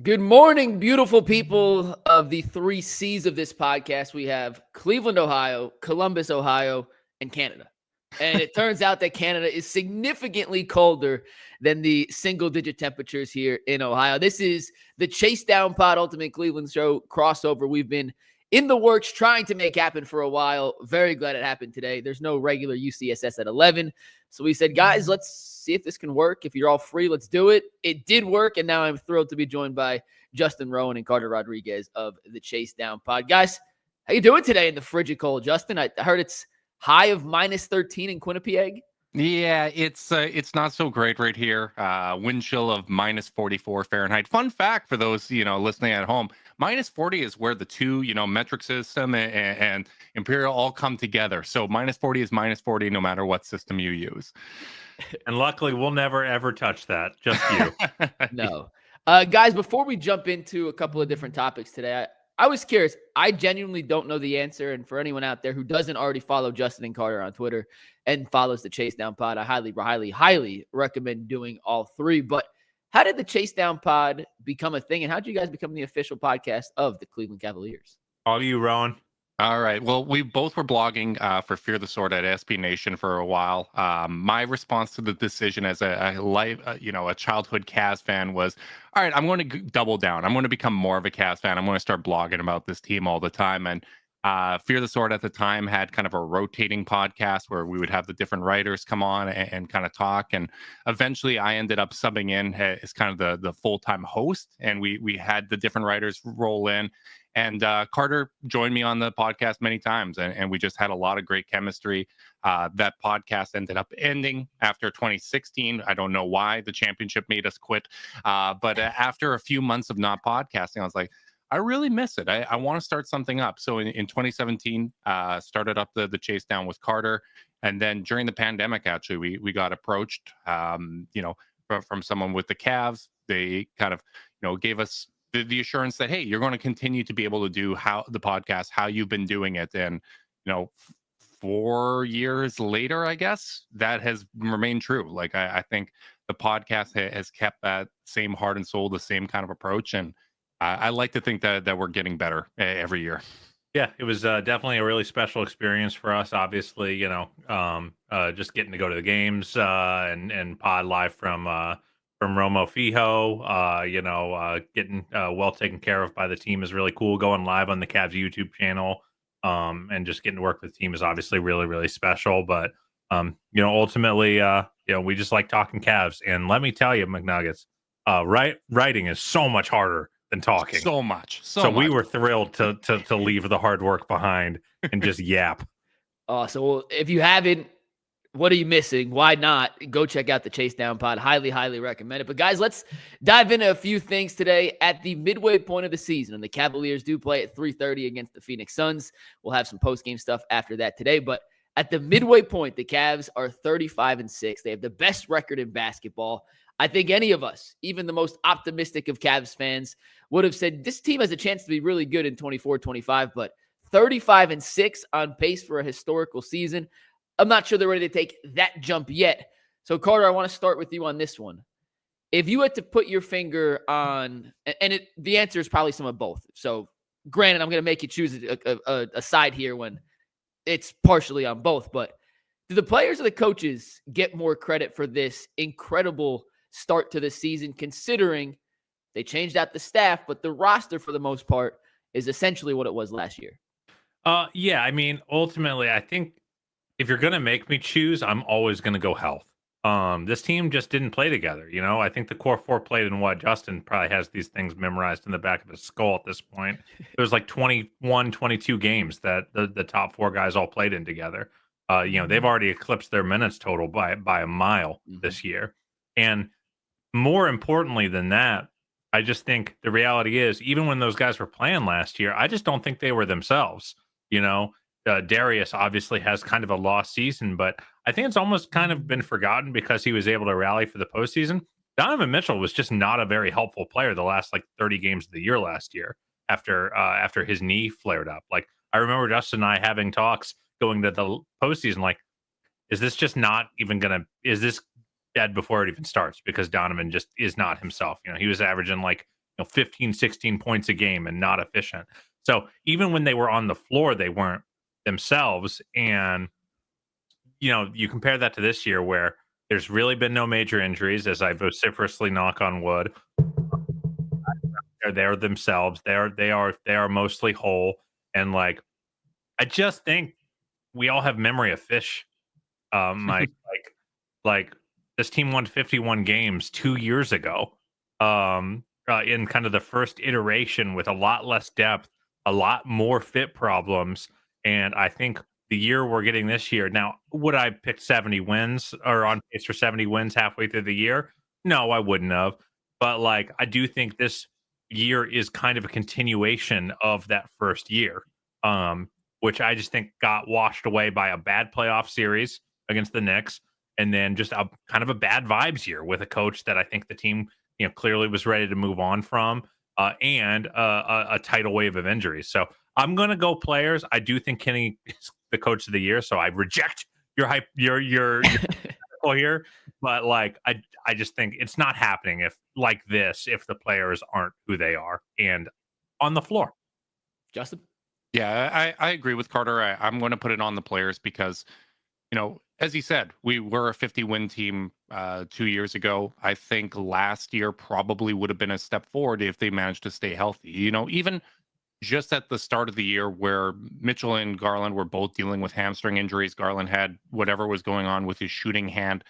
Good morning, beautiful people of the three C's of this podcast. We have Cleveland, Ohio, Columbus, Ohio, and Canada. And it turns out that Canada is significantly colder than the single-digit temperatures here in Ohio. This is the Chase Down Pod Ultimate Cleveland Show crossover. We've been in the works trying to make happen for a while. Very glad it happened today. There's no regular UCSS at 11. So we said, guys, let's see if this can work. If you're all free, let's do it. It did work, and now I'm thrilled to be joined by Justin Rowan and Carter Rodriguez of the Chase Down Pod. Guys, how you doing today in the frigid cold? Justin, I heard it's high of minus 13 in Quinnipiac. Yeah, it's not so great right here. Wind chill of minus 44 Fahrenheit. Fun fact for those, listening at home, minus 40 is where the two, metric system and imperial all come together. So minus 40 is minus 40 no matter what system you use. And luckily, we'll never, ever touch that. Just you. No. Guys, before we jump into a couple of different topics today, I was curious. I genuinely don't know the answer. And for anyone out there who doesn't already follow Justin and Carter on Twitter and follows the Chase Down Pod, I highly recommend doing all three. But how did the Chase Down Pod become a thing? And how did you guys become the official podcast of the Cleveland Cavaliers? All you, Rowan. All right. Well, we both were blogging for Fear the Sword at SB Nation for a while. My response to the decision as a childhood Cavs fan was, all right, I'm going to double down. I'm going to become more of a Cavs fan. I'm going to start blogging about this team all the time. And Fear the Sword at the time had kind of a rotating podcast where we would have the different writers come on and kind of talk. And eventually I ended up subbing in as kind of the full-time host. And we had the different writers roll in. And Carter joined me on the podcast many times, and we just had a lot of great chemistry. That podcast ended up ending after 2016. I don't know why. The championship made us quit. But after a few months of not podcasting, I was like, I really miss it. I want to start something up. So in 2017, started up the Chase Down with Carter. And then during the pandemic, actually, we got approached, from someone with the Cavs. They kind of, gave us the assurance that, hey, you're going to continue to be able to do the podcast, how you've been doing it. And, 4 years later, I guess that has remained true. Like, I think the podcast has kept that same heart and soul, the same kind of approach. And I like to think that we're getting better every year. Yeah, it was definitely a really special experience for us. Obviously, just getting to go to the games and pod live from Romo Fijo, getting well taken care of by the team is really cool. Going live on the Cavs YouTube channel and just getting to work with the team is obviously really, really special. But, ultimately, we just like talking Cavs. And let me tell you, McNuggets, writing is so much harder than talking. So much. So we were thrilled to leave the hard work behind and just yap. So if you haven't, what are you missing? Why not? Go check out the Chase Down Pod. Highly recommend it. But guys, let's dive into a few things today at the midway point of the season. And the Cavaliers do play at 3:30 against the Phoenix Suns. We'll have some post-game stuff after that today. But at the midway point, the Cavs are 35-6. They have the best record in basketball. I think any of us, even the most optimistic of Cavs fans, would have said this team has a chance to be really good in 24-25, but 35-6 on pace for a historical season. I'm not sure they're ready to take that jump yet. So, Carter, I want to start with you on this one. If you had to put your finger on, and the answer is probably some of both. So, granted, I'm going to make you choose a side here when it's partially on both. But do the players or the coaches get more credit for this incredible start to the season, considering they changed out the staff, but the roster for the most part is essentially what it was last year? Yeah, I mean, ultimately, I think if you're going to make me choose, I'm always going to go health. This team just didn't play together. I think the core four played in what Justin probably has these things memorized in the back of his skull at this point. It was like 21, 22 games that the top four guys all played in together. They've already eclipsed their minutes total by a mile this year. And more importantly than that, I just think the reality is, even when those guys were playing last year, I just don't think they were themselves. Darius obviously has kind of a lost season, but I think it's almost kind of been forgotten because he was able to rally for the postseason. Donovan Mitchell was just not a very helpful player the last 30 games of the year last year after his knee flared up. Like, I remember Justin and I having talks going to the postseason, is this just not even is this dead before it even starts? Because Donovan just is not himself. He was averaging 15, 16 points a game and not efficient. So even when they were on the floor, they weren't themselves. And, you compare that to this year where there's really been no major injuries, as I vociferously knock on wood. They're themselves. They are mostly whole. And I just think we all have memory of fish. Mike, like this team won 51 games 2 years ago. In kind of the first iteration with a lot less depth, a lot more fit problems. And I think the year we're getting this year, now, would I pick 70 wins or on pace for 70 wins halfway through the year? No, I wouldn't have. But I do think this year is kind of a continuation of that first year, which I just think got washed away by a bad playoff series against the Knicks, and then just a kind of a bad vibes year with a coach that I think the team clearly was ready to move on from, and a tidal wave of injuries. So I'm going to go players. I do think Kenny is the coach of the year, so I reject your hype, your here. But I just think it's not happening if the players aren't who they are and on the floor. Justin? Yeah, I agree with Carter. I'm going to put it on the players because, as he said, we were a 50-win team 2 years ago. I think last year probably would have been a step forward if they managed to stay healthy. Even just at the start of the year where Mitchell and Garland were both dealing with hamstring injuries. Garland had whatever was going on with his shooting hand.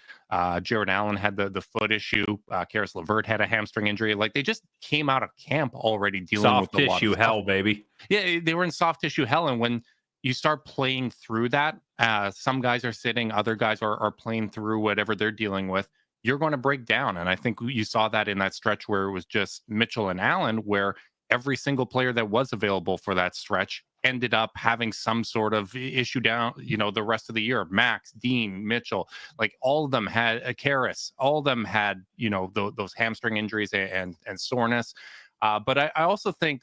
Jared Allen had the foot issue. Karis LeVert had a hamstring injury. They just came out of camp already dealing with soft tissue hell, baby. Yeah, they were in soft tissue hell. And when you start playing through that, some guys are sitting, other guys are playing through whatever they're dealing with. You're going to break down. And I think you saw that in that stretch where it was just Mitchell and Allen, where every single player that was available for that stretch ended up having some sort of issue down, the rest of the year. Max, Dean, Mitchell, all of them had Karis, all of them had, those hamstring injuries and soreness. But I also think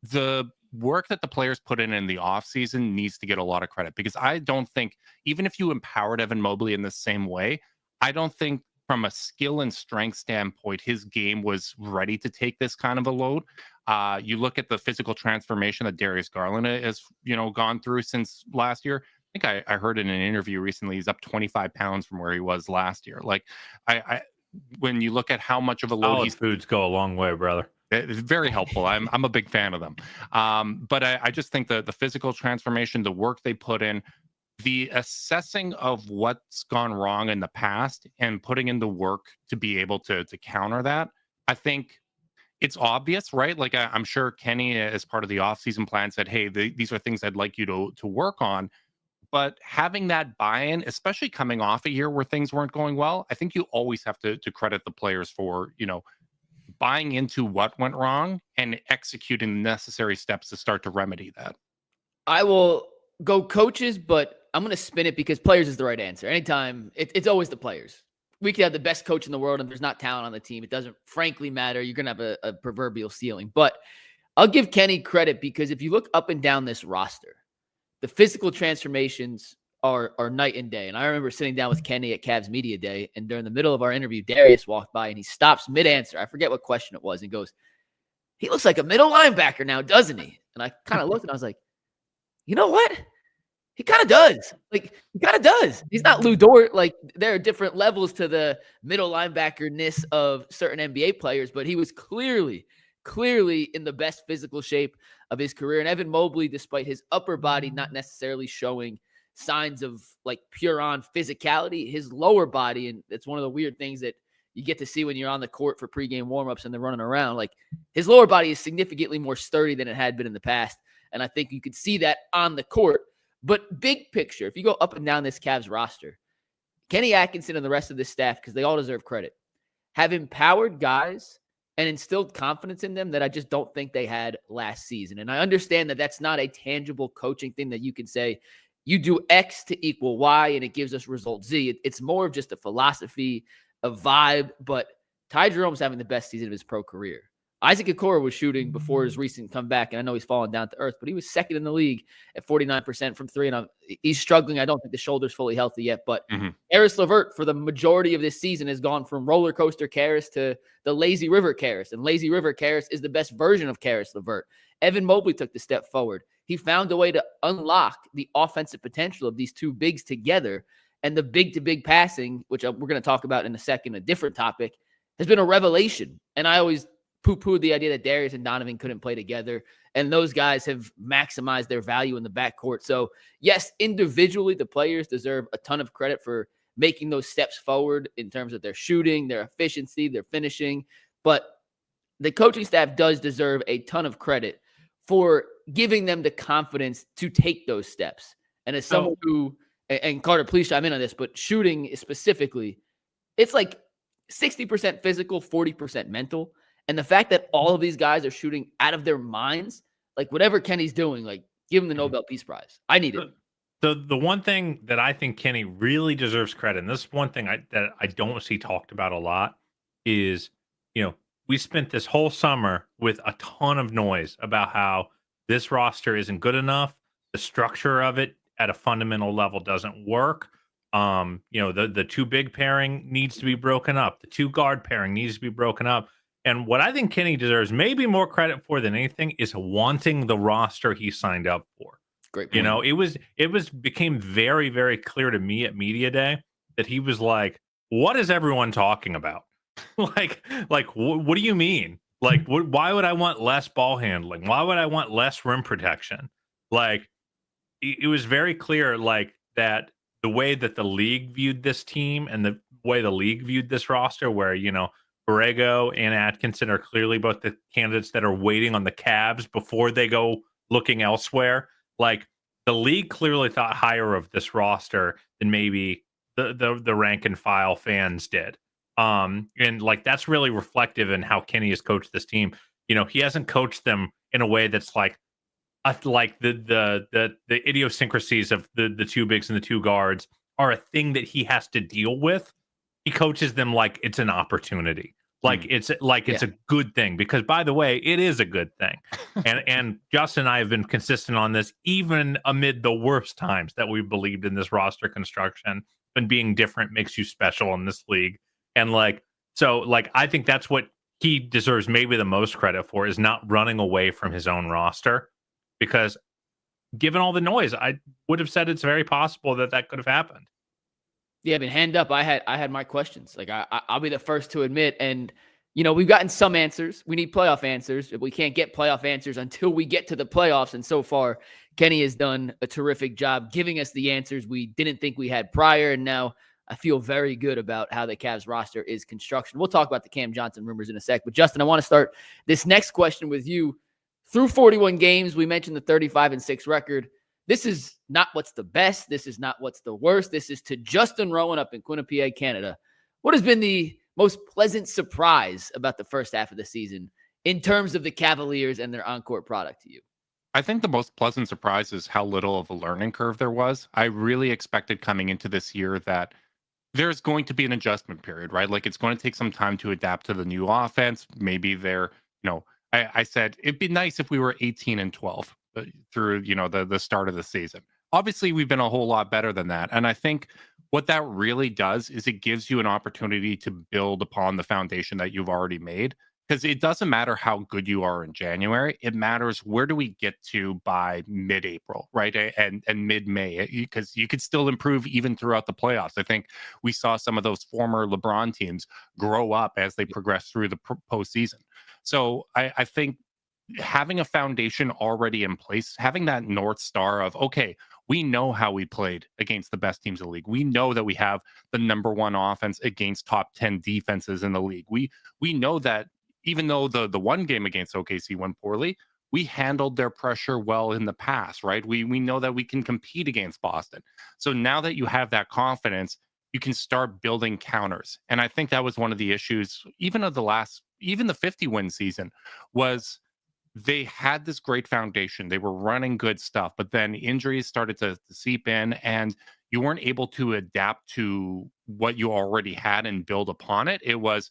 the work that the players put in the offseason needs to get a lot of credit, because I don't think, even if you empowered Evan Mobley in the same way, I don't think from a skill and strength standpoint, his game was ready to take this kind of a load. You look at the physical transformation that Darius Garland has, gone through since last year. I think I heard in an interview recently, he's up 25 pounds from where he was last year. When you look at how much of a load foods go a long way, brother. It's very helpful. I'm a big fan of them. But I just think the physical transformation, the work they put in, the assessing of what's gone wrong in the past and putting in the work to be able to counter that, I think it's obvious, right? I'm sure Kenny, as part of the offseason plan, said, hey, these are things I'd like you to work on. But having that buy-in, especially coming off a year where things weren't going well, I think you always have to credit the players for, buying into what went wrong and executing the necessary steps to start to remedy that. I will go coaches, but I'm going to spin it because players is the right answer. Anytime, it's always the players. We could have the best coach in the world, and there's not talent on the team. It doesn't frankly matter. You're going to have a proverbial ceiling. But I'll give Kenny credit, because if you look up and down this roster, the physical transformations are night and day. And I remember sitting down with Kenny at Cavs Media Day, and during the middle of our interview, Darius walked by and he stops mid-answer. I forget what question it was, and goes, he looks like a middle linebacker now, doesn't he? And I kind of looked and I was like, you know what? He kind of does. He kind of does. He's not Lou Dort. There are different levels to the middle linebacker-ness of certain NBA players, but he was clearly in the best physical shape of his career. And Evan Mobley, despite his upper body not necessarily showing signs of pure on physicality, his lower body, and it's one of the weird things that you get to see when you're on the court for pregame warmups and they're running around. His lower body is significantly more sturdy than it had been in the past. And I think you could see that on the court. But big picture, if you go up and down this Cavs roster, Kenny Atkinson and the rest of this staff, because they all deserve credit, have empowered guys and instilled confidence in them that I just don't think they had last season. And I understand that that's not a tangible coaching thing that you can say, you do X to equal Y and it gives us result Z. It's more of just a philosophy, a vibe. But Ty Jerome's having the best season of his pro career. Isaac Okoro was shooting before his recent comeback, and I know he's fallen down to earth, but he was second in the league at 49% from three, and he's struggling. I don't think the shoulder's fully healthy yet, but Caris LeVert, for the majority of this season, has gone from roller coaster Caris to the lazy river Caris, and lazy river Caris is the best version of Caris LeVert. Evan Mobley took the step forward. He found a way to unlock the offensive potential of these two bigs together, and the big-to-big passing, which we're going to talk about in a second, a different topic, has been a revelation. And I always poo-pooed the idea that Darius and Donovan couldn't play together, and those guys have maximized their value in the backcourt. So, yes, individually, the players deserve a ton of credit for making those steps forward in terms of their shooting, their efficiency, their finishing. But the coaching staff does deserve a ton of credit for giving them the confidence to take those steps. And as someone who, and Carter, please chime in on this, but shooting specifically, it's like 60% physical, 40% mental. And the fact that all of these guys are shooting out of their minds, like whatever Kenny's doing, like give him the Nobel Peace Prize. I need it. The one thing that I think Kenny really deserves credit, and this is one thing that I don't see talked about a lot, is, we spent this whole summer with a ton of noise about how this roster isn't good enough. The structure of it at a fundamental level doesn't work. The two big pairing needs to be broken up. The two guard pairing needs to be broken up. And what I think Kenny deserves maybe more credit for than anything is wanting the roster he signed up for. Great point. It became very, very clear to me at Media Day that he was like, what is everyone talking about? like, what do you mean? Like, why would I want less ball handling? Why would I want less rim protection? Like, it was very clear, like, that the way that the league viewed this team and the way the league viewed this roster, where, Borrego and Atkinson are clearly both the candidates that are waiting on the Cavs before they go looking elsewhere. Like, the league clearly thought higher of this roster than maybe the rank and file fans did. And like, that's really reflective in how Kenny has coached this team. He hasn't coached them in a way that's like the idiosyncrasies of the two bigs and the two guards are a thing that he has to deal with. He coaches them like it's an opportunity. It's a good thing, because, by the way, it is a good thing. And Justin and I have been consistent on this, even amid the worst times that we've believed in this roster construction, and being different makes you special in this league. And I think that's what he deserves maybe the most credit for, is not running away from his own roster, because given all the noise, I would have said it's very possible that could have happened. Yeah, I mean, hand up, I had my questions. Like, I'll be the first to admit, and we've gotten some answers. We need playoff answers. We can't get playoff answers until we get to the playoffs. And so far, Kenny has done a terrific job giving us the answers we didn't think we had prior. And now I feel very good about how the Cavs roster is construction. We'll talk about the Cam Johnson rumors in a sec. But Justin, I want to start this next question with you. Through 41 games, we mentioned the 35-6 record. This is not what's the best. This is not what's the worst. This is to Justin Rowan up in Quinnipiac, Canada. What has been the most pleasant surprise about the first half of the season in terms of the Cavaliers and their on-court product to you? I think the most pleasant surprise is how little of a learning curve there was. I really expected coming into this year that there's going to be an adjustment period, right? Like, it's going to take some time to adapt to the new offense. Maybe I said it'd be nice if we were 18-12 through, the start of the season. Obviously, we've been a whole lot better than that. And I think what that really does is it gives you an opportunity to build upon the foundation that you've already made. Because it doesn't matter how good you are in January. It matters where do we get to by mid-April, right? And mid-May, because you could still improve even throughout the playoffs. I think we saw some of those former LeBron teams grow up as they progress through the postseason. So I think having a foundation already in place, having that North Star of, okay, we know how we played against the best teams in the league. We know that we have the number one offense against top 10 defenses in the league. We know that even though the one game against OKC went poorly, we handled their pressure well in the past, right? We know that we can compete against Boston. So now that you have that confidence, you can start building counters. And I think that was one of the issues, even the 50-win season, was they had this great foundation. They were running good stuff, but then injuries started to seep in, and you weren't able to adapt to what you already had and build upon it. It was,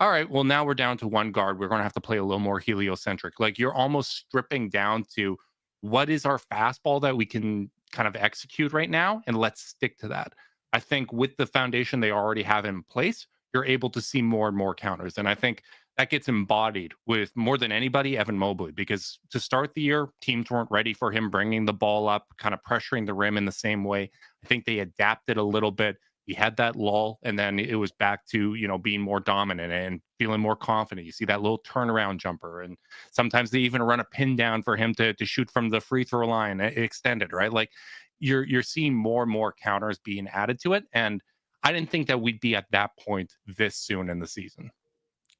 all right, well, now we're down to one guard. We're going to have to play a little more heliocentric. Like, you're almost stripping down to what is our fastball that we can kind of execute right now, and let's stick to that. I think with the foundation they already have in place, you're able to see more and more counters. And I think that gets embodied with more than anybody, Evan Mobley, because to start the year, teams weren't ready for him bringing the ball up, kind of pressuring the rim in the same way. I think they adapted a little bit. He had that lull, and then it was back to, being more dominant and feeling more confident. You see that little turnaround jumper, and sometimes they even run a pin down for him to shoot from the free throw line extended, right? Like, you're seeing more and more counters being added to it, and I didn't think that we'd be at that point this soon in the season.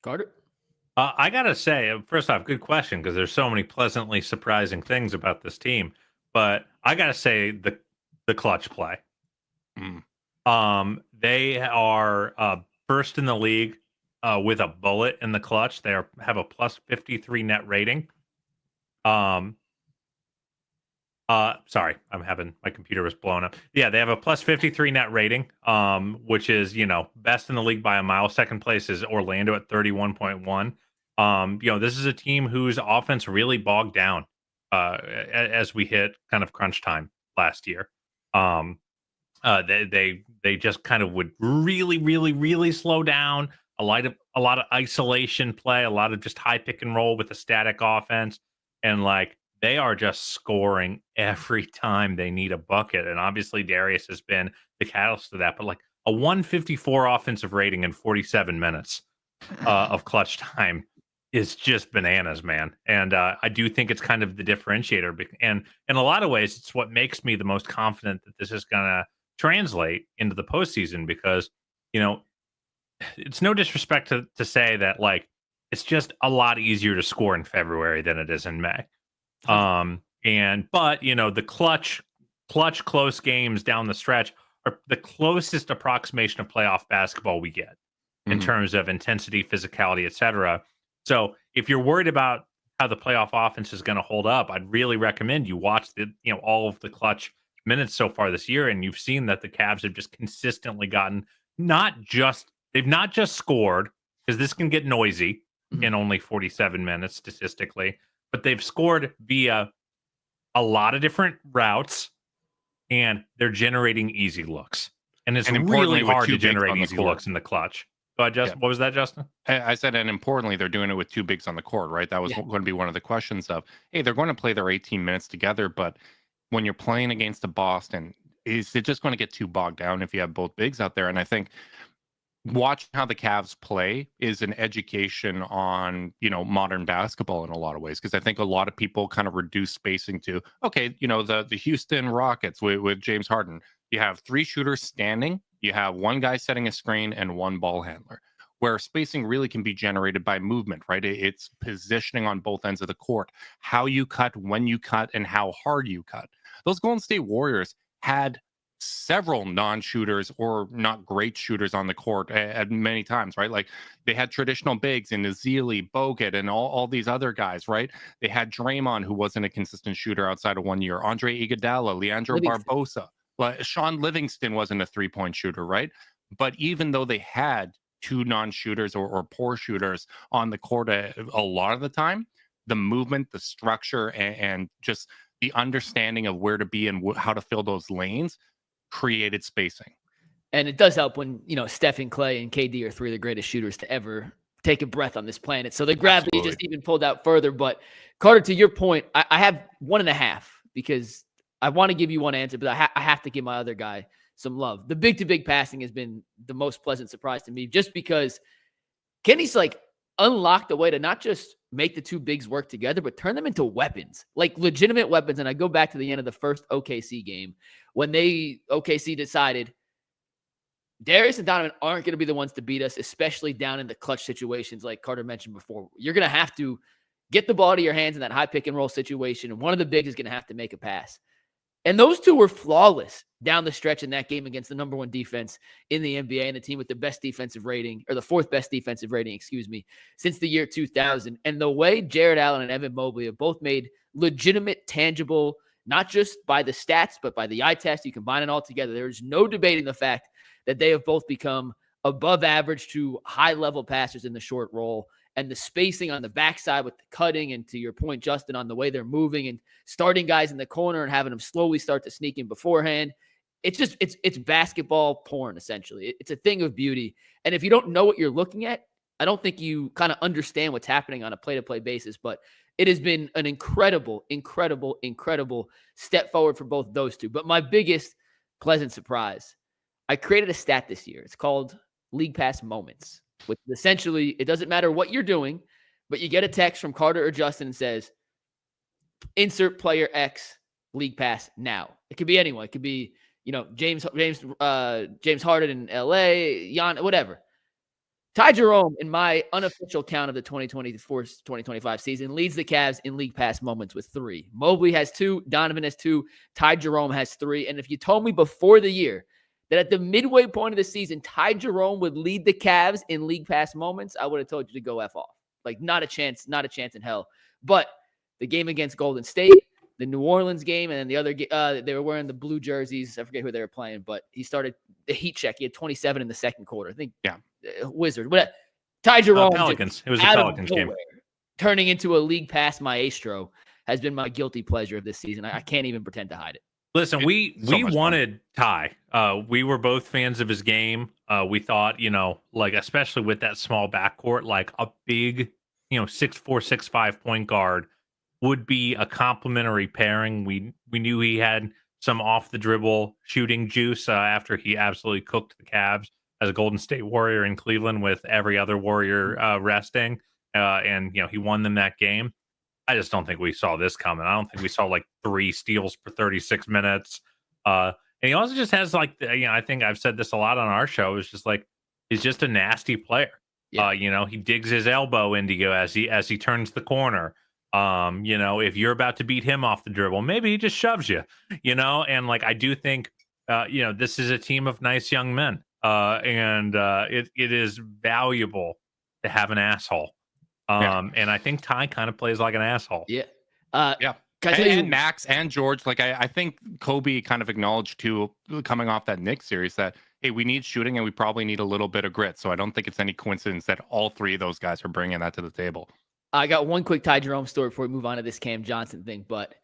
Carter? I gotta say, first off, good question, because there's so many pleasantly surprising things about this team. But I gotta say the clutch play. They are first in the league with a bullet in the clutch. They have a plus 53 net rating. Sorry, my computer was blowing up. Yeah, they have a plus 53 net rating, which is, best in the league by a mile. Second place is Orlando at 31.1. This is a team whose offense really bogged down as we hit kind of crunch time last year. They just kind of would really, really, really slow down. A lot of isolation play, a lot of just high pick and roll with a static offense, and like they are just scoring every time they need a bucket. And obviously Darius has been the catalyst to that. But like a 154 offensive rating in 47 minutes of clutch time is just bananas, man. And I do think it's kind of the differentiator. And in a lot of ways, it's what makes me the most confident that this is going to translate into the postseason, because, it's no disrespect to say that, like, it's just a lot easier to score in February than it is in May. But the clutch close games down the stretch are the closest approximation of playoff basketball we get in terms of intensity, physicality, etc. So if you're worried about how the playoff offense is going to hold up, I'd really recommend you watch all of the clutch minutes so far this year, and you've seen that the Cavs have just consistently gotten they've not just scored, because this can get noisy in only 47 minutes statistically, but they've scored via a lot of different routes, and they're generating easy looks. And it's really hard to generate easy looks in the clutch. What was that, Justin? I said, and importantly, they're doing it with two bigs on the court, right? That was going to be one of the questions of, hey, they're going to play their 18 minutes together, but when you're playing against the Boston, is it just going to get too bogged down if you have both bigs out there? And I think watching how the Cavs play is an education on, modern basketball in a lot of ways. Because I think a lot of people kind of reduce spacing to, okay, the Houston Rockets with James Harden. You have three shooters standing. You have one guy setting a screen and one ball handler, where spacing really can be generated by movement, right? It's positioning on both ends of the court, how you cut, when you cut, and how hard you cut. Those Golden State Warriors had several non-shooters or not great shooters on the court at many times, right? Like, they had traditional bigs in Ezeli, Bogut, and all these other guys, right? They had Draymond, who wasn't a consistent shooter outside of 1 year, Andre Iguodala, Leandro Barbosa. Like, Sean Livingston wasn't a three-point shooter, right? But even though they had two non-shooters or poor shooters on the court a lot of the time, the movement, the structure, and just the understanding of where to be and how to fill those lanes created spacing. And it does help when, Stephen, Clay, and KD are three of the greatest shooters to ever take a breath on this planet. So the gravity just even pulled out further. But Carter, to your point, I have 1.5 because I want to give you one answer, but I have to give my other guy some love. The big-to-big passing has been the most pleasant surprise to me, just because Kenny's unlocked a way to not just make the two bigs work together, but turn them into weapons, like legitimate weapons. And I go back to the end of the first OKC game when OKC decided Darius and Donovan aren't going to be the ones to beat us, especially down in the clutch situations like Carter mentioned before. You're going to have to get the ball to your hands in that high pick and roll situation, and one of the bigs is going to have to make a pass. And those two were flawless down the stretch in that game against the number one defense in the NBA and the team with the best defensive rating, or the fourth best defensive rating, since the year 2000. And the way Jared Allen and Evan Mobley have both made legitimate, tangible, not just by the stats, but by the eye test, you combine it all together. There's no debating the fact that they have both become above average to high level passers in the short roll, and the spacing on the backside with the cutting, and to your point, Justin, on the way they're moving and starting guys in the corner and having them slowly start to sneak in beforehand. It's just, it's basketball porn, essentially. It's a thing of beauty. And if you don't know what you're looking at, I don't think you kind of understand what's happening on a play-to-play basis, but it has been an incredible step forward for both those two. But my biggest pleasant surprise, I created a stat this year. It's called League Pass Moments, which essentially, it doesn't matter what you're doing, but you get a text from Carter or Justin and says, insert player X League Pass now. It could be anyone. It could be, James Harden in LA, Jan, whatever. Ty Jerome, in my unofficial count of the 2024-2025 season, leads the Cavs in League Pass moments with 3. Mobley has 2. Donovan has 2. Ty Jerome has 3. And if you told me before the year that at the midway point of the season, Ty Jerome would lead the Cavs in League Pass moments, I would have told you to go F off. Like, not a chance in hell. But the game against Golden State, the New Orleans game, and then the other they were wearing the blue jerseys. I forget who they were playing, but he started the heat check. He had 27 in the second quarter. I think, Wizard. But Ty Jerome, Pelicans. It was a Pelicans game. Turning into a League Pass maestro has been my guilty pleasure of this season. I can't even pretend to hide it. Listen, we wanted Ty. We were both fans of his game. We thought, like, especially with that small backcourt, like a big, 6'4", 6'5" point guard would be a complementary pairing. We knew he had some off the dribble shooting juice after he absolutely cooked the Cavs as a Golden State Warrior in Cleveland with every other Warrior resting. And he won them that game. I just don't think we saw this coming. I don't think we saw like 3 steals per 36 minutes. And he also just has like, I think I've said this a lot on our show. It's just like, he's just a nasty player. Yeah. He digs his elbow into you as he turns the corner. If you're about to beat him off the dribble, maybe he just shoves you, and like, I do think, this is a team of nice young men. And it is valuable to have an asshole. And I think Ty kind of plays like an asshole. Yeah. And Max and George, like I think Kobe kind of acknowledged too, coming off that Knicks series, that, hey, we need shooting and we probably need a little bit of grit. So I don't think it's any coincidence that all 3 of those guys are bringing that to the table. I got one quick Ty Jerome story before we move on to this Cam Johnson thing, but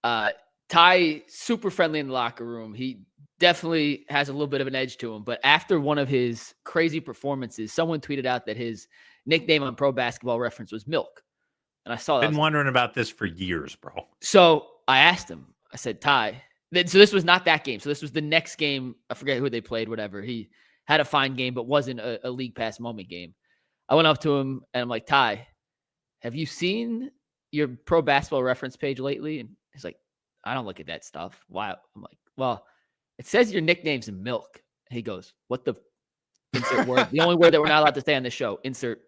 Ty, super friendly in the locker room. He definitely has a little bit of an edge to him, but after one of his crazy performances, someone tweeted out that his nickname on Pro Basketball Reference was Milk. And I saw that. I've been wondering about this for years, bro. So I asked him, I said, Ty, so this was not that game. So this was the next game. I forget who they played, whatever. He had a fine game, but wasn't a League Pass moment game. I went up to him and I'm like, Ty, have you seen your Pro Basketball Reference page lately? And he's like, I don't look at that stuff. Why? I'm like, well, it says your nickname's Milk. He goes, what the insert word? The only word that we're not allowed to say on this show, insert.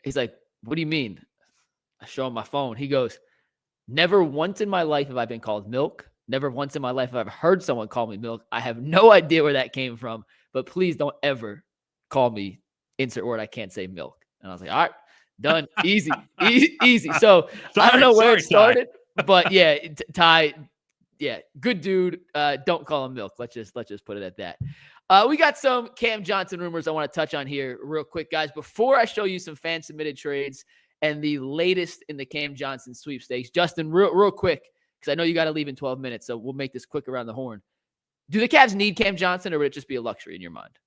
He's like, what do you mean? I show him my phone. He goes, never once in my life have I been called Milk. Never once in my life have I heard someone call me Milk. I have no idea where that came from, but please don't ever call me insert word. I can't say Milk. And I was like, all right, done. Easy. So I don't know where it started, but yeah, Ty, yeah, good dude. Don't call him Milk. Let's just put it at that. We got some Cam Johnson rumors I want to touch on here real quick, guys. Before I show you some fan submitted trades and the latest in the Cam Johnson sweepstakes, Justin, real quick, because I know you got to leave in 12 minutes, so we'll make this quick around the horn. Do the Cavs need Cam Johnson, or would it just be a luxury in your mind?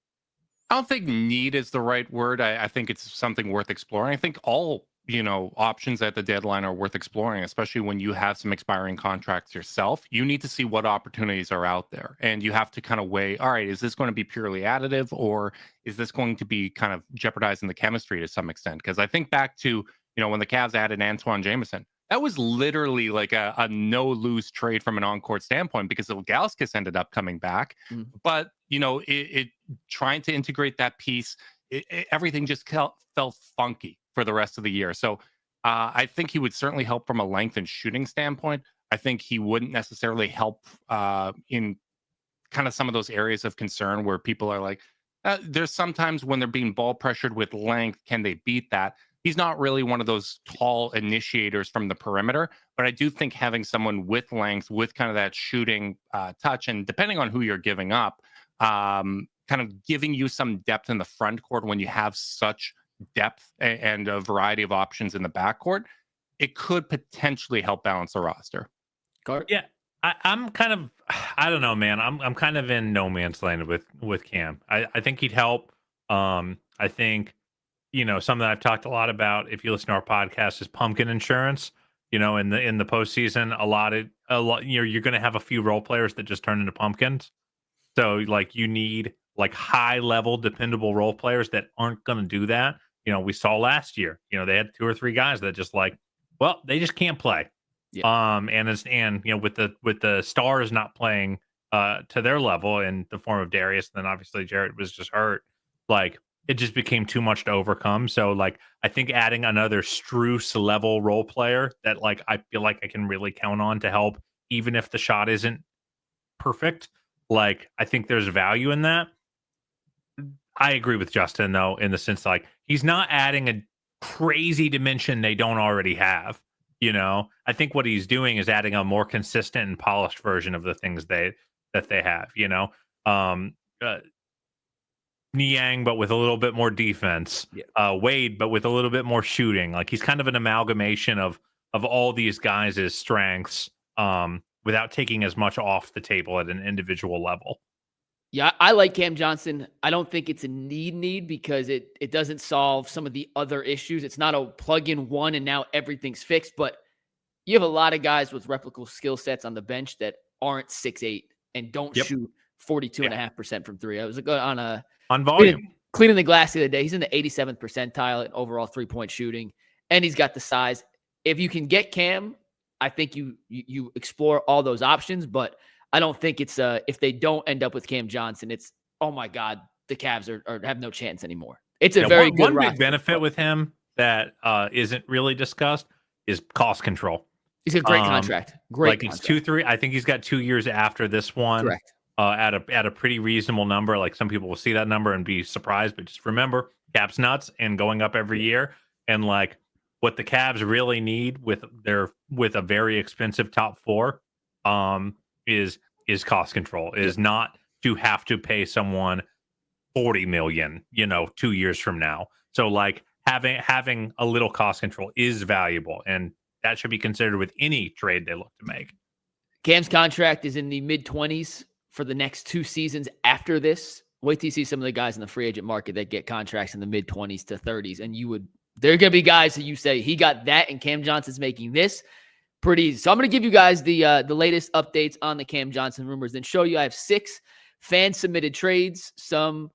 I don't think need is the right word. I think it's something worth exploring. I think all options at the deadline are worth exploring, especially when you have some expiring contracts yourself. You need to see what opportunities are out there, and you have to kind of weigh, all right, is this going to be purely additive, or is this going to be kind of jeopardizing the chemistry to some extent? Because I think back to, when the Cavs added Antoine Jameson, that was literally like a no-lose trade from an on-court standpoint, because Ilgauskas ended up coming back. But, it trying to integrate that piece, everything just felt funky for the rest of the year. So I think he would certainly help from a length and shooting standpoint. I think he wouldn't necessarily help in kind of some of those areas of concern where people are like, there's sometimes when they're being ball pressured with length, can they beat that? He's not really one of those tall initiators from the perimeter, but I do think having someone with length, with kind of that shooting touch, and depending on who you're giving up, kind of giving you some depth in the front court when you have such depth and a variety of options in the backcourt, it could potentially help balance the roster. Yeah, I'm kind of, I don't know, man. I'm kind of in no man's land with Cam. I think he'd help. I think, something I've talked a lot about, if you listen to our podcast, is pumpkin insurance. In the postseason, a lot, you're going to have a few role players that just turn into pumpkins. So like you need like high level dependable role players that aren't going to do that. We saw last year, they had 2 or 3 guys that just they just can't play. Yeah. With the stars not playing to their level in the form of Darius, then obviously Jarrett was just hurt. It just became too much to overcome. So I think adding another Strus level role player that I feel like I can really count on to help, even if the shot isn't perfect. I think there's value in that. I agree with Justin though, in the sense he's not adding a crazy dimension they don't already have. I think what he's doing is adding a more consistent and polished version of the things that they have. Niang, but with a little bit more defense. Yeah. Wade, but with a little bit more shooting. He's kind of an amalgamation of all these guys' strengths, without taking as much off the table at an individual level. Yeah, I like Cam Johnson. I don't think it's a need because it doesn't solve some of the other issues. It's not a plug-in one and now everything's fixed, but you have a lot of guys with replicable skill sets on the bench that aren't 6'8" and don't shoot 42.5% from three. I was on volume. Cleaning the glass the other day. He's in the 87th percentile in overall 3-point shooting, and he's got the size. If you can get Cam, I think you explore all those options, but I don't think it's if they don't end up with Cam Johnson, it's, oh my God, the Cavs are have no chance anymore. It's a very good one big benefit with him that isn't really discussed is cost control. He's a great contract. Great contract. It's 2-3. I think he's got 2 years after this one. Correct. At a pretty reasonable number. Some people will see that number and be surprised, but just remember, cap's nuts and going up every year. And what the Cavs really need with a very expensive top 4 is cost control. Is not to have to pay someone $40 million, 2 years from now. So having a little cost control is valuable, and that should be considered with any trade they look to make. Cam's contract is in the mid-20s for the next 2 seasons after this. Wait till you see some of the guys in the free agent market that get contracts in the mid-20s to 30s, and there are going to be guys that you say, he got that, and Cam Johnson's making this. Pretty easy. So I'm going to give you guys the latest updates on the Cam Johnson rumors, then show you I have 6 fan-submitted trades, some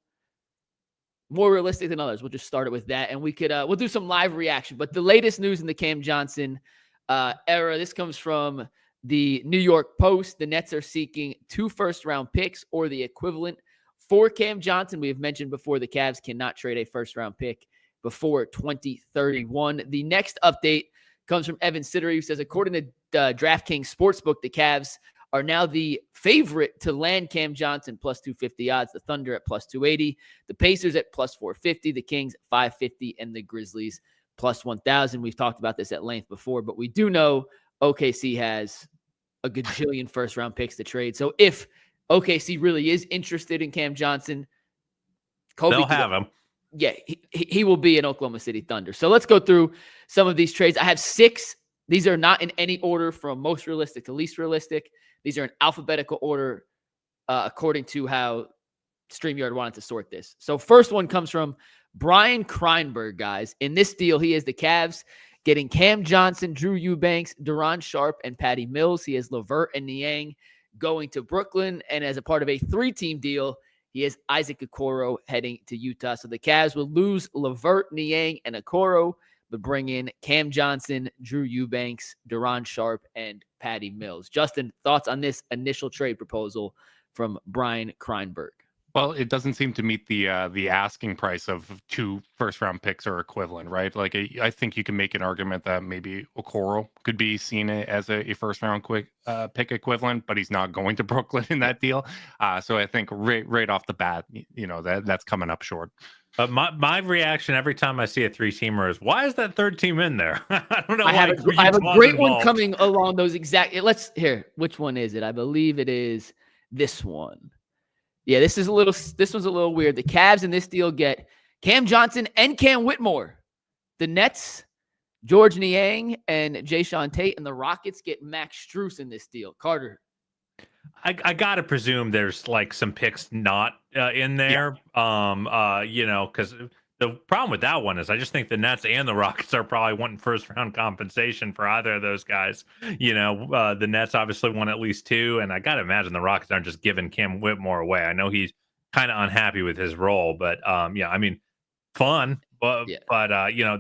more realistic than others. We'll just start it with that, and we'll do some live reaction. But the latest news in the Cam Johnson era, this comes from the New York Post. The Nets are seeking 2 first-round picks or the equivalent for Cam Johnson. We have mentioned before the Cavs cannot trade a first-round pick before 2031. The next update comes from Evan Siddery, who says, according to DraftKings Sportsbook, the Cavs are now the favorite to land Cam Johnson plus 250 odds, the Thunder at plus 280, the Pacers at plus 450, the Kings at 550, and the Grizzlies plus 1,000. We've talked about this at length before, but we do know OKC has a gajillion first-round picks to trade. So if OKC really is interested in Cam Johnson, they'll have him. Yeah, he will be an Oklahoma City Thunder. So let's go through some of these trades. I have 6. These are not in any order from most realistic to least realistic. These are in alphabetical order according to how StreamYard wanted to sort this. So first one comes from Brian Kreinberg, guys. In this deal, he has the Cavs getting Cam Johnson, Drew Eubanks, Duran Sharp, and Patty Mills. He has LeVert and Niang going to Brooklyn. And as a part of a 3-team deal, he has Isaac Okoro heading to Utah. So the Cavs will lose LeVert, Niang, and Okoro, but bring in Cam Johnson, Drew Eubanks, Duran Sharp, and Patty Mills. Justin, thoughts on this initial trade proposal from Brian Kreinberg? Well, it doesn't seem to meet the asking price of 2 first-round picks or equivalent, right? I think you can make an argument that maybe Okoro could be seen as a first-round pick equivalent, but he's not going to Brooklyn in that deal. So I think right off the bat, that's coming up short. My reaction every time I see a 3-teamer is, why is that 3rd team in there? I don't know. I have a great one coming along those exact. Which one is it? I believe it is this one. Yeah, this one's a little weird. The Cavs in this deal get Cam Johnson and Cam Whitmore. The Nets, George Niang and Jayshawn Tate, and the Rockets get Max Strus in this deal. Carter. I gotta presume there's like some picks not in there. Because the problem with that one is I just think the Nets and the Rockets are probably wanting first round compensation for either of those guys. The Nets obviously won at least 2, and I gotta imagine the Rockets aren't just giving Cam Whitmore away. I know he's kind of unhappy with his role, but fun. But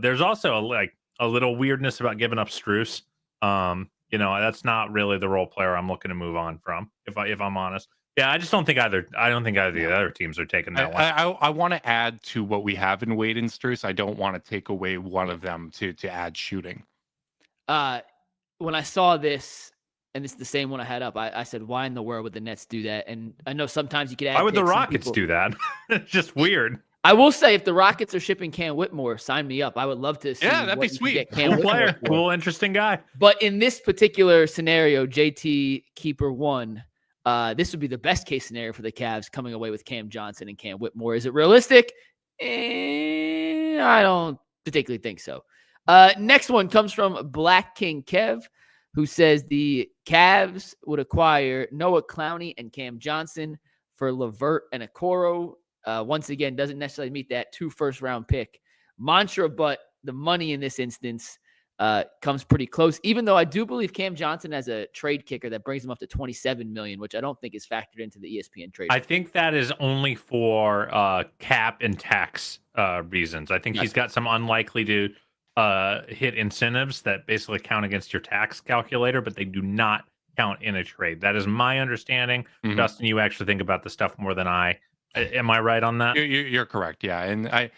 there's also a little weirdness about giving up Strus. That's not really the role player I'm looking to move on from, if I'm honest. Yeah, I just don't think either. I don't think either of the other teams are taking that one. I want to add to what we have in Wade and Strus. I don't want to take away one of them to add shooting. When I saw this, and it's the same one I had up, I said, why in the world would the Nets do that? And I know sometimes you could add. Why would the Rockets do that? It's just weird. I will say, if the Rockets are shipping Cam Whitmore, sign me up. I would love to see. Yeah, that'd be sweet. Cool player, cool, interesting guy. But in this particular scenario, JT Keeper 1, this would be the best case scenario for the Cavs coming away with Cam Johnson and Cam Whitmore. Is it realistic? I don't particularly think so. Next one comes from Black King Kev, who says the Cavs would acquire Noah Clowney and Cam Johnson for LeVert and Okoro. Once again, doesn't necessarily meet that 2 first-round pick mantra, but the money in this instance comes pretty close, even though I do believe Cam Johnson has a trade kicker that brings him up to $27 million, which I don't think is factored into the ESPN trade. I think that is only for cap and tax reasons. I think he's got some unlikely to hit incentives that basically count against your tax calculator, but they do not count in a trade. That is my understanding. Mm-hmm. Justin, you actually think about the stuff more than I. Am I right on that? You're correct. Yeah. And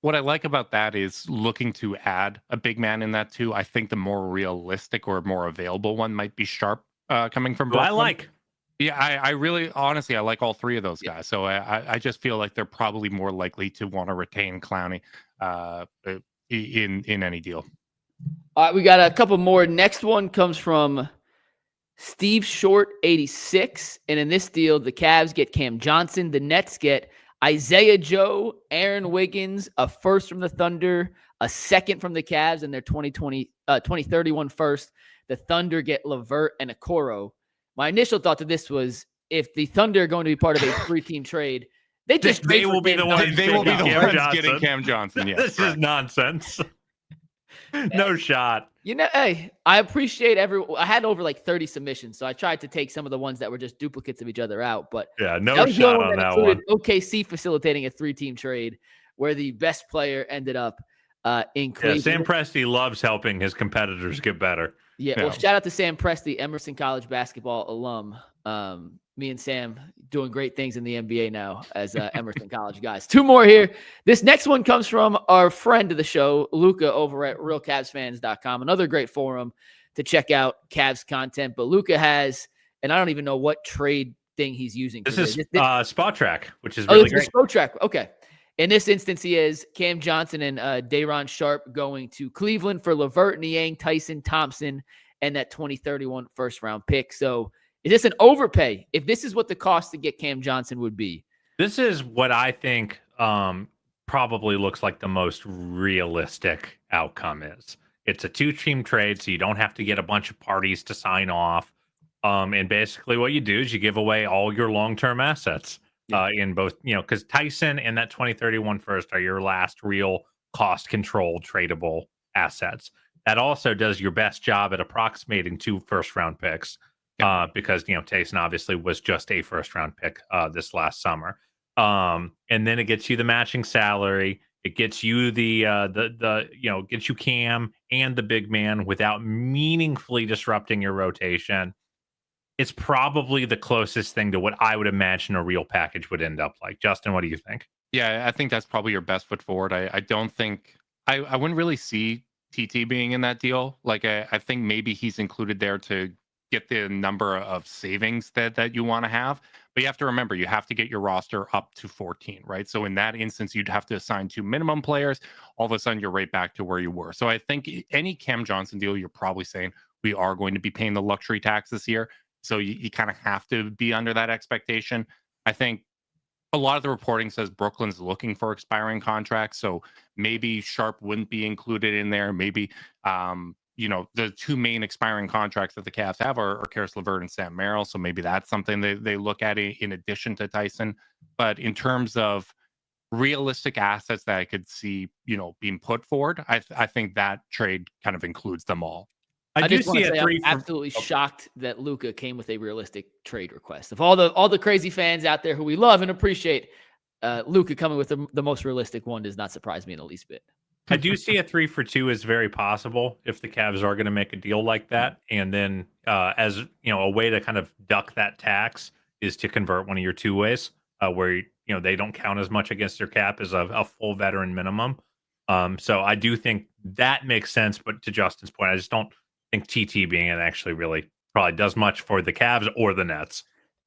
what I like about that is looking to add a big man in that too. I think the more realistic or more available one might be Sharp coming from Brooklyn. Yeah, I really, honestly, I like all 3 of those guys. So I just feel like they're probably more likely to want to retain Clowney in any deal. All right, we got a couple more. Next one comes from Steve Short 86, and in this deal, the Cavs get Cam Johnson. The Nets get Isaiah Joe, Aaron Wiggins, a first from the Thunder, a second from the Cavs, and their 2031 first. The Thunder get LeVert and Okoro. My initial thought to this was, if the Thunder are going to be part of a 3-team trade, they will be the ones getting Cam Johnson. Yes, this is nonsense. No shot. Hey, I appreciate I had over 30 submissions, so I tried to take some of the ones that were just duplicates of each other out. But yeah, no shot on that one. OKC facilitating a 3-team trade where the best player ended up in Cleveland. Yeah, Sam Presti loves helping his competitors get better. Yeah, well, shout out to Sam Presti, Emerson College basketball alum. Me and Sam doing great things in the NBA now as Emerson College guys. 2 more here. This next one comes from our friend of the show, Luca, over at realcavsfans.com. Another great forum to check out Cavs content. But Luca has, and I don't even know what trade thing he's using. This is Spot Track, which is really great. Spot Track. Okay. In this instance, he is Cam Johnson and Day'Ron Sharpe going to Cleveland for LeVert, Niang, Tyson, Thompson, and that 2031 first-round pick. So is this an overpay? If this is what the cost to get Cam Johnson would be. This is what I think probably looks like the most realistic outcome is. It's a 2-team trade, so you don't have to get a bunch of parties to sign off. And basically what you do is you give away all your long-term assets in both, because Tyson and that 2031 first are your last real cost-controlled tradable assets. That also does your best job at approximating 2 first-round picks. Because Tyson obviously was just a first-round pick this last summer, and then it gets you the matching salary. It gets you gets you Cam and the big man without meaningfully disrupting your rotation. It's probably the closest thing to what I would imagine a real package would end up like. Justin, what do you think? Yeah, I think that's probably your best foot forward. I don't think I wouldn't really see TT being in that deal. I think maybe he's included there to get the number of savings that you want to have. But you have to remember, you have to get your roster up to 14, right? So in that instance, you'd have to assign 2 minimum players. All of a sudden, you're right back to where you were. So I think any Cam Johnson deal, you're probably saying we are going to be paying the luxury tax this year. So you kind of have to be under that expectation. I think a lot of the reporting says Brooklyn's looking for expiring contracts, so maybe Sharp wouldn't be included in there. Maybe, the two main expiring contracts that the Cavs have are Karis LeVert and Sam Merrill, so maybe that's something they look at in addition to Tyson. But in terms of realistic assets that I could see, being put forward, I think that trade kind of includes them all. I just want to say I'm absolutely shocked that Luka came with a realistic trade request. Of all the crazy fans out there who we love and appreciate, Luka coming with the most realistic one does not surprise me in the least bit. I do see a 3-for-2 is very possible if the Cavs are going to make a deal like that, and then as a way to kind of duck that tax is to convert one of your two ways, where they don't count as much against your cap as a full veteran minimum. So I do think that makes sense. But to Justin's point, I just don't think TT being it actually really probably does much for the Cavs or the Nets.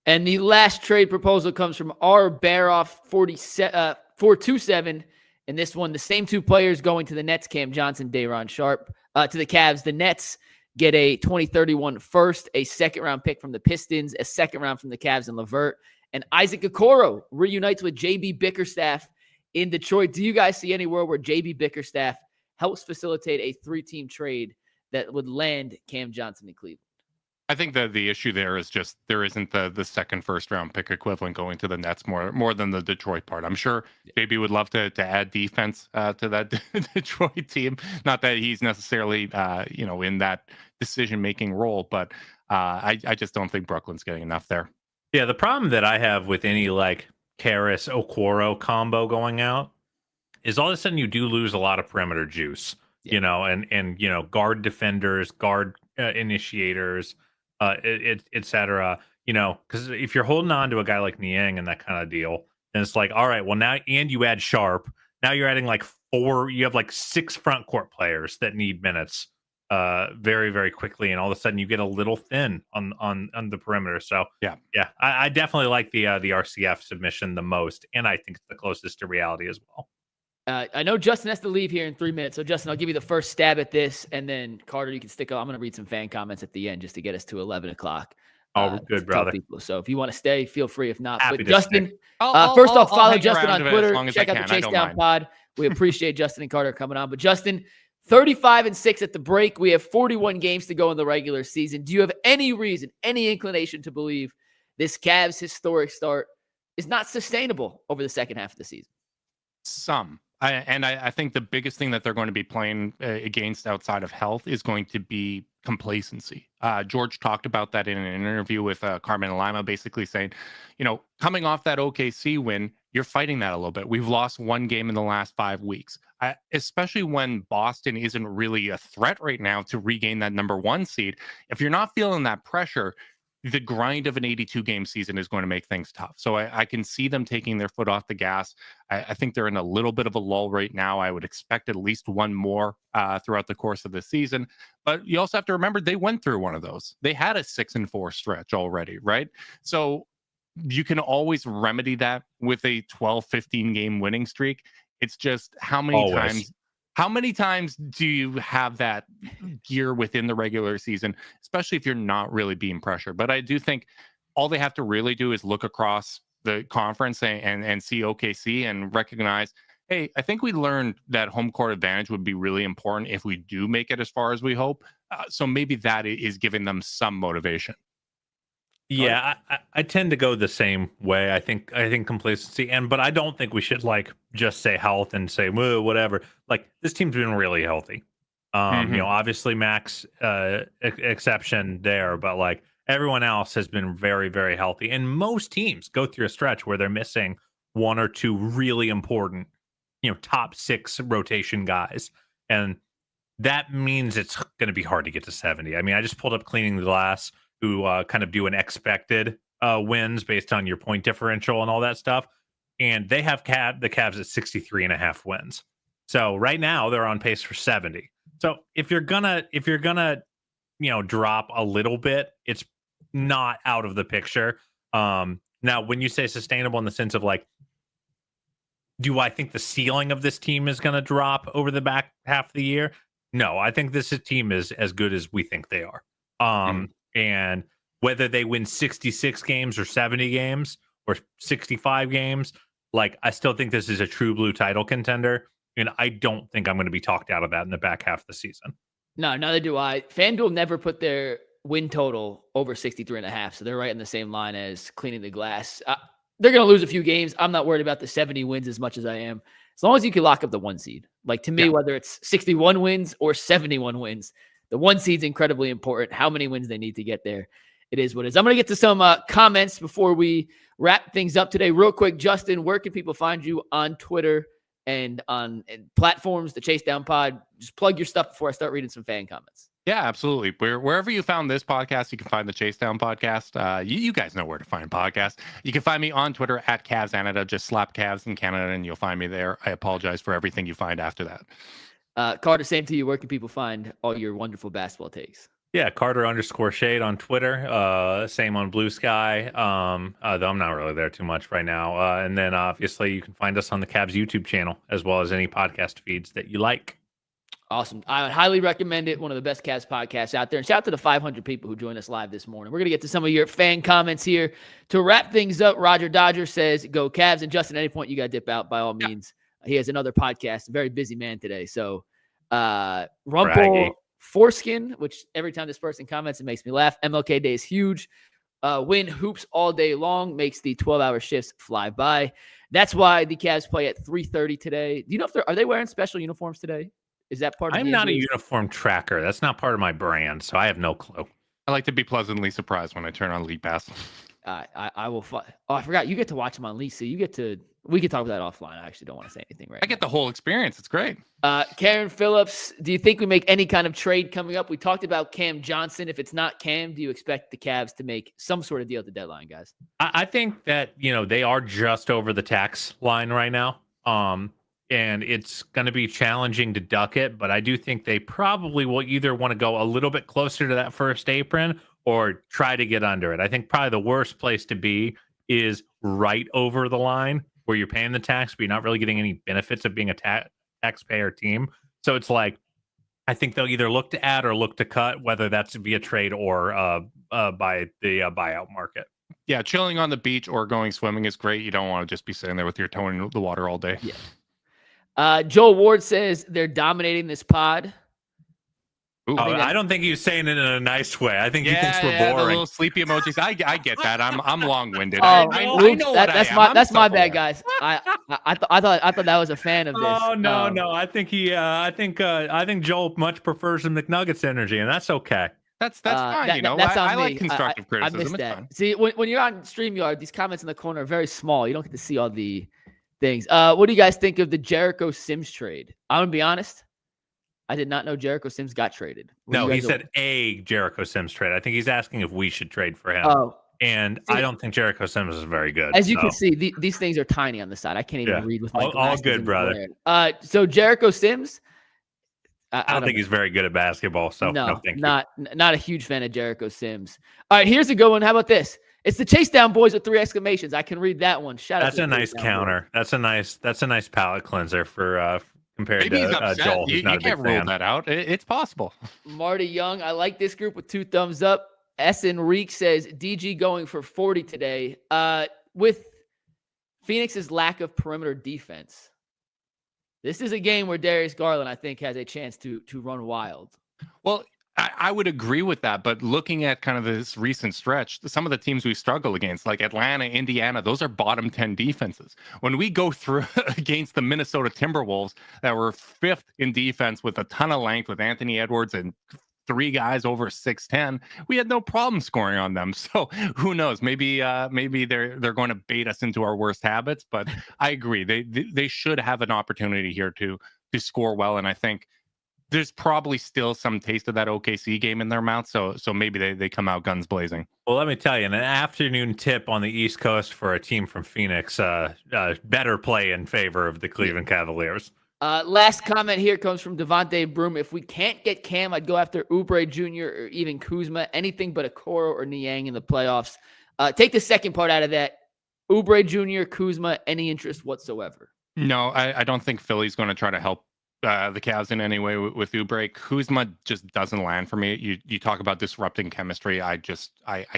And the last trade proposal comes from R. Baroff 427. And this one, the same two players going to the Nets, Cam Johnson, Day'Ron Sharpe. To the Cavs, the Nets get a 2031 first, a second-round pick from the Pistons, a second round from the Cavs and LeVert. And Isaac Okoro reunites with J.B. Bickerstaff in Detroit. Do you guys see any world where J.B. Bickerstaff helps facilitate a three-team trade that would land Cam Johnson in Cleveland? I think that the issue there is just there isn't the second first-round pick equivalent going to the Nets more than the Detroit part. I'm sure JB would love to add defense to that Detroit team. Not that he's necessarily in that decision-making role, but I just don't think Brooklyn's getting enough there. Yeah, the problem that I have with any like Karis Okoro combo going out is all of a sudden you do lose a lot of perimeter juice, and guard defenders, guard initiators, etc. Because if you're holding on to a guy like Niang and that kind of deal, then it's like, all right, well now, and you add Sharp, now you're adding like you have like 6 front court players that need minutes very, very quickly, and all of a sudden you get a little thin on the perimeter. So yeah, I definitely like the RCF submission the most, and I think it's the closest to reality as well. I know Justin has to leave here in 3 minutes, so Justin, I'll give you the first stab at this, and then Carter, you can stick on. I'm going to read some fan comments at the end just to get us to 11 o'clock. Oh, good, brother. People. So if you want to stay, feel free. If not, Happy but to Justin, first off, follow Justin on Twitter. Check out the Chase Down Pod. We appreciate Justin and Carter coming on. But Justin, 35-6 at the break. We have 41 games to go in the regular season. Do you have any reason, any inclination to believe this Cavs historic start is not sustainable over the second half of the season? Some. I think the biggest thing that they're going to be playing against outside of health is going to be complacency. George talked about that in an interview with Carmen Lima, basically saying, coming off that OKC win, you're fighting that a little bit. We've lost one game in the last 5 weeks, especially when Boston isn't really a threat right now to regain that number 1 seed. If you're not feeling that pressure, the grind of an 82-game season is going to make things tough. So I can see them taking their foot off the gas. I think they're in a little bit of a lull right now. I would expect at least one more throughout the course of the season. But you also have to remember they went through one of those. They had a 6-4 stretch already, right? So you can always remedy that with a 12, 15-game winning streak. It's just how many times do you have that gear within the regular season, especially if you're not really being pressured? But I do think all they have to really do is look across the conference and see OKC and recognize, hey, I think we learned that home court advantage would be really important if we do make it as far as we hope. So maybe that is giving them some motivation. Yeah, I tend to go the same way. I think complacency, but I don't think we should just say health and say whatever. Like, this team's been really healthy. Obviously Max exception there, but everyone else has been very, very healthy. And most teams go through a stretch where they're missing 1 or 2 really important, top 6 rotation guys, and that means it's going to be hard to get to 70. I mean, I just pulled up Cleaning the Glass, who kind of do an expected wins based on your point differential and all that stuff. And they have the Cavs at 63.5 wins. So right now they're on pace for 70. So if you're gonna, drop a little bit, it's not out of the picture. Now, when you say sustainable in the sense of do I think the ceiling of this team is going to drop over the back half of the year? No, I think this team is as good as we think they are. And whether they win 66 games or 70 games or 65 games, like I still think this is a true blue title contender. And I don't think I'm going to be talked out of that in the back half of the season. No, neither do I. FanDuel never put their win total over 63.5, so they're right in the same line as cleaning the glass. They're going to lose a few games. I'm not worried about the 70 wins as much as I am. As long as you can lock up the 1 seed. Like, to me, whether it's 61 wins or 71 wins, the 1 seed's incredibly important. How many wins they need to get there, it is what it is. I'm going to get to some comments before we wrap things up today. Real quick, Justin, where can people find you on Twitter and on platforms, the Chase Down Pod? Just plug your stuff before I start reading some fan comments. Yeah, absolutely. Wherever you found this podcast, you can find the Chase Down Podcast. You guys know where to find podcasts. You can find me on Twitter at Cavs Canada. Just slap Cavs in Canada and you'll find me there. I apologize for everything you find after that. Carter, same to you. Where can people find all your wonderful basketball takes? Yeah, Carter_Shade on Twitter. Same on Blue Sky. Though I'm not really there too much right now. And then obviously you can find us on the Cavs YouTube channel, as well as any podcast feeds that you like. Awesome. I would highly recommend it. One of the best Cavs podcasts out there. And shout out to the 500 people who joined us live this morning. We're going to get to some of your fan comments here. To wrap things up, Roger Dodger says, go Cavs. And Justin, at any point you got to dip out, by all means. He has another podcast. A very busy man today. So Rumple Foreskin, which every time this person comments, it makes me laugh. MLK Day is huge. Win hoops all day long, makes the 12-hour shifts fly by. That's why the Cavs play at 3:30 today. Do you know if are they wearing special uniforms today? Is that part of I'm not a uniform tracker. That's not part of my brand, so I have no clue. I like to be pleasantly surprised when I turn on League Pass. I will. I forgot. You get to watch them on League, so you get to. We can talk about that offline. I actually don't want to say anything right now. I get the whole experience. It's great. Karen Phillips, do you think we make any kind of trade coming up? We talked about Cam Johnson. If it's not Cam, do you expect the Cavs to make some sort of deal at the deadline, guys? I think that, they are just over the tax line right now. And it's going to be challenging to duck it, but I do think they probably will either want to go a little bit closer to that first apron or try to get under it. I think probably the worst place to be is right over the line where you're paying the tax, but you're not really getting any benefits of being a taxpayer team. So it's like, I think they'll either look to add or look to cut, whether that's via trade or by the buyout market. Yeah, chilling on the beach or going swimming is great. You don't want to just be sitting there with your toe in the water all day. Yeah. Joel Ward says they're dominating this pod. Ooh, I don't think he's saying it in a nice way. I think he thinks we're boring. The little sleepy emojis. I get that. I'm long-winded. I know that's my bad, guys. I thought that was a fan of this. Oh no. I think Joel much prefers the McNuggets energy, and that's okay. That's fine. I like constructive criticism. I missed that. See, when you're on StreamYard, these comments in the corner are very small. You don't get to see all the things. What do you guys think of the Jericho Sims trade? I'm gonna be honest. I did not know Jericho Sims got traded. No, he said a Jericho Sims trade. I think he's asking if we should trade for him. Oh, and I don't think Jericho Sims is very good. As you can see, these things are tiny on the side. I can't even read with my all good, brother. So Jericho Sims. I don't think he's very good at basketball. So no thank not a huge fan of Jericho Sims. All right, here's a good one. How about this? It's the Chase Down Boys with 3 exclamations. I can read that one. Shout out. That's a nice counter. Boys. That's a nice palate cleanser for compared Maybe to Joel. You can't rule that out. It's possible. Marty Young, I like this group with 2 thumbs up. S. Enrique says DG going for 40 today. With Phoenix's lack of perimeter defense, this is a game where Darius Garland, I think, has a chance to run wild. Well, I would agree with that, but looking at kind of this recent stretch, some of the teams we struggle against, like Atlanta, Indiana, those are bottom 10 defenses. When we go through against the Minnesota Timberwolves that were 5th in defense with a ton of length with Anthony Edwards and 3 guys over 6'10", we had no problem scoring on them. So who knows? Maybe they're going to bait us into our worst habits. But I agree, they should have an opportunity here to score well, and I think there's probably still some taste of that OKC game in their mouth, so maybe they come out guns blazing. Well, let me tell you, an afternoon tip on the East Coast for a team from Phoenix, better play in favor of the Cleveland Cavaliers. Last comment here comes from Devontae Broom. If we can't get Cam, I'd go after Oubre Jr. or even Kuzma, anything but Okoro or Niang in the playoffs. Take the second part out of that. Oubre Jr., Kuzma, any interest whatsoever? No, I don't think Philly's going to try to help the Cavs in any way with Oubre. Kuzma just doesn't land for me. You talk about disrupting chemistry. I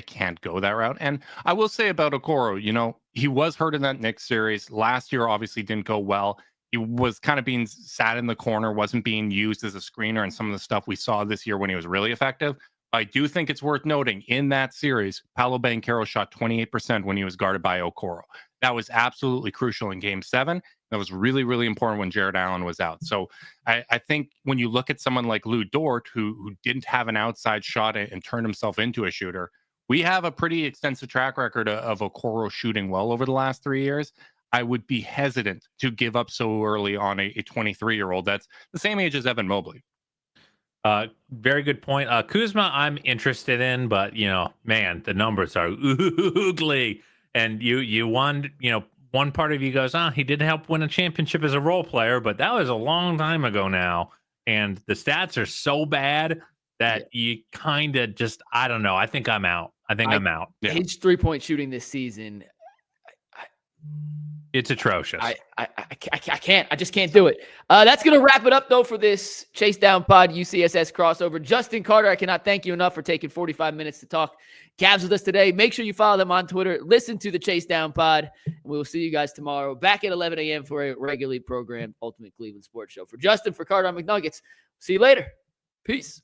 can't go that route. And I will say about Okoro, he was hurt in that Knicks series. Last year obviously didn't go well. He was kind of being sat in the corner, wasn't being used as a screener, and some of the stuff we saw this year when he was really effective. I do think it's worth noting in that series, Paolo Banchero shot 28% when he was guarded by Okoro. That was absolutely crucial in Game 7. That was really, really important when Jared Allen was out. So I think when you look at someone like Lou Dort, who didn't have an outside shot and turned himself into a shooter, we have a pretty extensive track record of Okoro shooting well over the last 3 years. I would be hesitant to give up so early on a 23-year-old that's the same age as Evan Mobley. Very good point. Kuzma, I'm interested in, but man, the numbers are ugly. And you won. One part of you goes, he did help win a championship as a role player, but that was a long time ago now. And the stats are so bad that you kind of just, I don't know. I think I'm out. I'm out. Yeah. His 3-point shooting this season, it's atrocious. I can't. I just can't do it. That's going to wrap it up, though, for this Chase Down Pod UCSS crossover. Justin Carter, I cannot thank you enough for taking 45 minutes to talk Cavs with us today. Make sure you follow them on Twitter. Listen to the Chase Down Pod. And we will see you guys tomorrow back at 11 a.m. for a regularly programmed Ultimate Cleveland Sports Show. For Justin, for Carter, I'm McNuggets. See you later. Peace.